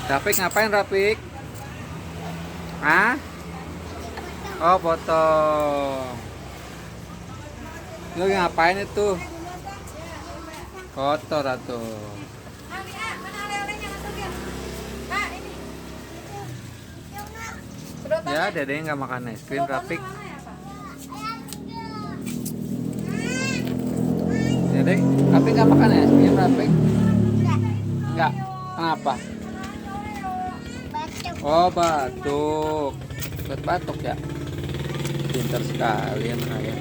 Rapik ngapain Rapik? Ah? Oh potong. Lu ngapain itu? Kotor atuh. Ya dede nggak makan es krim Rapik. Dede, Rapik nggak makan es krim Rapik? Nggak. Kenapa? Oh batuk. Buat batuk ya. Pintar sekali anak ayah.